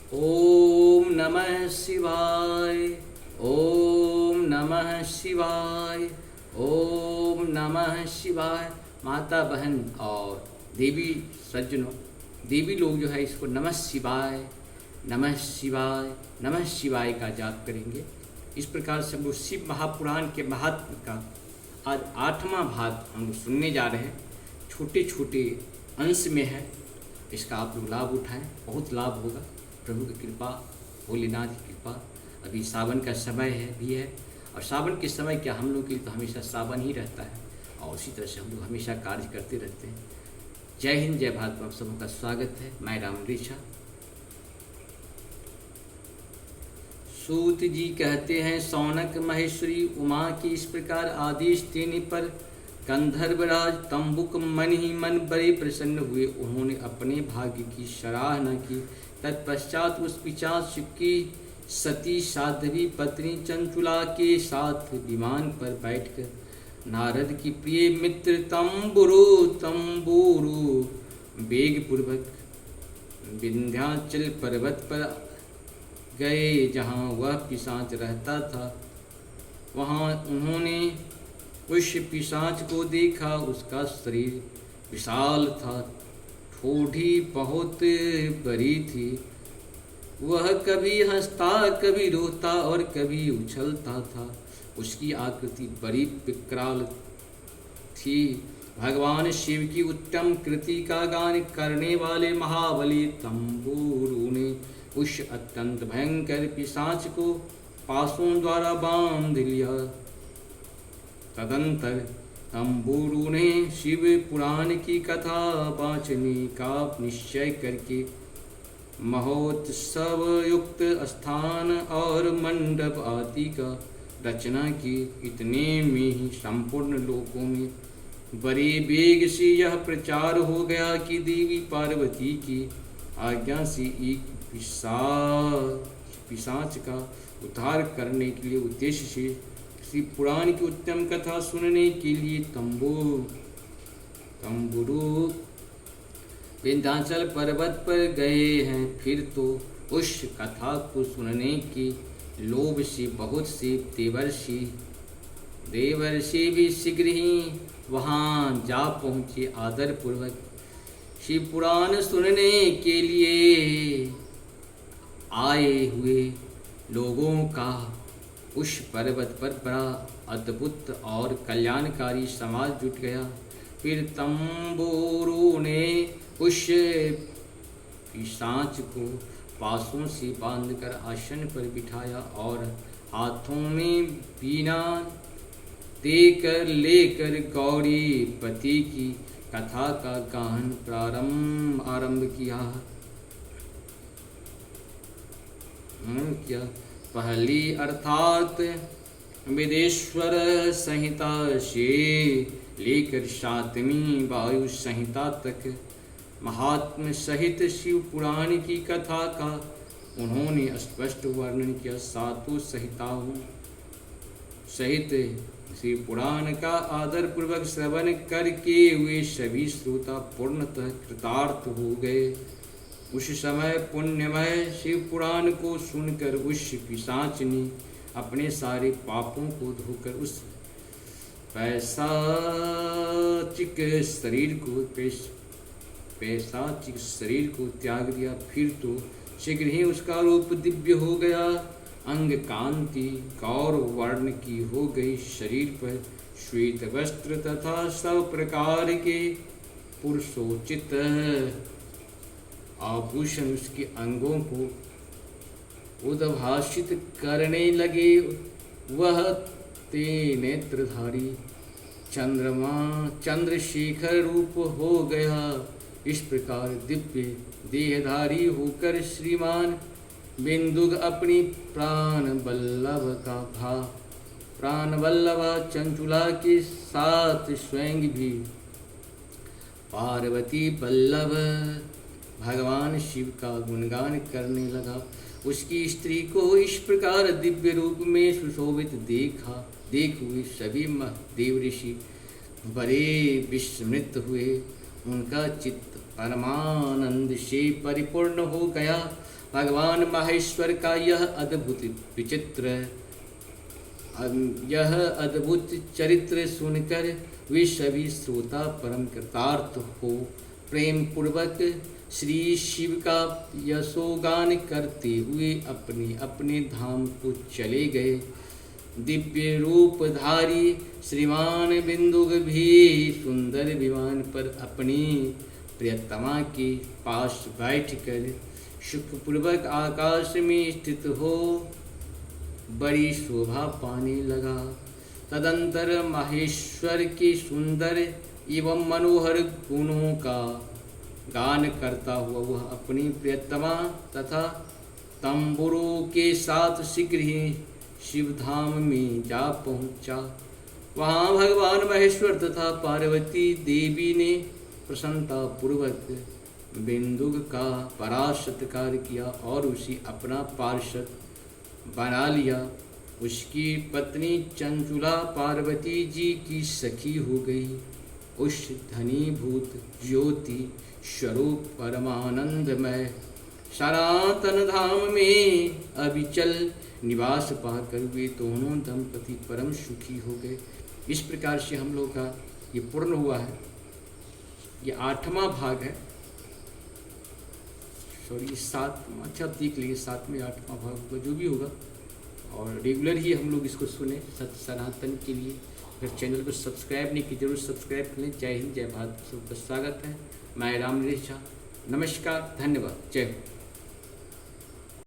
ओम नमः शिवाय। ओम नमः शिवाय। ओम नमः शिवाय। माता बहन और देवी सज्जनों, देवी लोग जो है इसको नमः शिवाय नमः शिवाय नमः शिवाय का जाप करेंगे। इस प्रकार से हम लोग शिव महापुराण के महात्म का आज 8वां भाग हम लोग सुनने जा रहे हैं। छोटे छोटे अंश में है, इसका आप लोग लाभ उठाएं, बहुत लाभ होगा। प्रभु की कृपा, भोलेनाथ की कृपा। अभी सावन का समय है और सावन के समय क्या हम लोग के लिए तो हमेशा सावन ही रहता है और उसी तरह से हम लोग हमेशा कार्य करते रहते हैं। जय हिंद, जय भारत। आप सबों का स्वागत है। मैं राम ऋषा। सूत जी कहते हैं, सौनक महेश्वरी उमा की इस प्रकार आदेश देने पर गंधर्वराज तंबुक मन ही मन बड़े प्रसन्न हुए। उन्होंने अपने भाग्य की सराहना की। तत्पश्चात उस पिशाच की सती साध्वी पत्नी चंचुला के साथ विमान पर बैठकर नारद की प्रिय मित्र तंबुरु वेग पूर्वक विंध्याचल पर्वत पर गए, जहाँ वह पिशाच रहता था। वहाँ उन्होंने उस पिशाच को देखा। उसका शरीर विशाल था, ठोड़ी बहुत बड़ी थी। वह कभी हंसता, कभी रोता और कभी उछलता था। उसकी आकृति बड़ी विकराल थी। भगवान शिव की उत्तम कृति का गान करने वाले महाबली तंबुरु ने उस अत्यंत भयंकर पिशाच को पासों द्वारा बांध लिया। तदंतर तंबुरु ने शिव पुराण की कथा वाचने का निश्चय करके महोत्सव युक्त स्थान और मंडप आदि का रचना की। इतने में ही संपूर्ण लोकों में बड़े वेग से यह प्रचार हो गया कि देवी पार्वती की आज्ञा से एक पिशाच का उद्धार करने के लिए उद्देश्य से श्री पुराण की उत्तम कथा सुनने के लिए तंबुरु विंध्याचल पर्वत पर गए हैं। फिर तो उस कथा को सुनने के लोभ से बहुत से देवर्षि भी शीघ्र ही वहाँ जा पहुँचे। आदर पूर्वक शिव पुराण सुनने के लिए आए हुए लोगों का उस पर्वत पर बड़ा अद्भुत और कल्याणकारी समाज जुट गया। फिर तंबुरु ने उस पिशाच को पासों से बांधकर आसन पर बिठाया और हाथों में बीना देकर लेकर गौरी पति की कथा का गान आरंभ किया। पहली अर्थात वेदेश्वर संहिता से लेकर 7वीं वायु संहिता तक महात्म सहित शिव पुराण की कथा का उन्होंने स्पष्ट वर्णन किया। 7 संहिताओं सहित शिव पुराण का आदर पूर्वक श्रवण करके वे सभी श्रोता पूर्णतः कृतार्थ हो गए। उस समय पुण्यमय शिव पुराण को सुनकर उस पिशाच ने अपने सारे पापों को धोकर उस पैशाचिक शरीर को त्याग दिया। फिर तो शीघ्र ही उसका रूप दिव्य हो गया। अंग कांति गौर वर्ण की हो गई। शरीर पर श्वेत वस्त्र तथा सब प्रकार के पुरुषोचित आभूषण उसके अंगों को उद्भाषित करने लगे। वह नेत्रधारी चंद्रशेखर रूप हो गया। इस प्रकार दिव्य देहधारी होकर श्रीमान बिंदुक अपनी प्राण वल्लभा चंचुला के साथ स्वयं भी पार्वती वल्लभ भगवान शिव का गुणगान करने लगा। उसकी स्त्री को इस प्रकार दिव्य रूप में सुशोभित देख हुए सभी देव ऋषि बड़े विस्मृत हुए। उनका चित्त परमानंद से परिपूर्ण हो गया भगवान माहेश्वर का यह अद्भुत चरित्र सुनकर वे सभी श्रोता परम कृतार्थ हो प्रेम पूर्वक श्री शिव का यशोगान करते हुए अपने अपने धाम को चले गए। दिव्य रूपधारी श्रीमान बिंदुक भी सुंदर विमान पर अपनी प्रियतमा के पास बैठकर सुखपूर्वक आकाश में स्थित हो बड़ी शोभा पाने लगा। तदंतर माहेश्वर के सुंदर एवं मनोहर गुणों का गान करता हुआ वह अपनी प्रियतमा तथा तंबुरों के साथ शीघ्र ही शिवधाम में जा पहुंचा। वहाँ भगवान महेश्वर तथा पार्वती देवी ने प्रसन्नता पूर्वक बिंदुक का बड़ा सत्कार किया और उसे अपना पार्षद बना लिया। उसकी पत्नी चंचुला पार्वती जी की सखी हो गई। उस धनीभूत ज्योति स्वरूप परमानंदमय सनातन धाम में अविचल निवास पाकर वे दोनों दंपति परम सुखी हो गए। इस प्रकार से हम लोग का ये पूर्ण हुआ है। ये 8वां भाग है, सॉरी 7वां, अच्छा देख लीजिए 7वें 8वां भाग होगा जो भी होगा। और रेगुलर ही हम लोग इसको सुने सत्य सनातन के लिए। अगर चैनल को सब्सक्राइब नहीं की जरूर सब्सक्राइब करें। जय हिंद, जय भारत, सबका स्वागत है। मैं राम नरेश झा, नमस्कार, धन्यवाद, जय हो।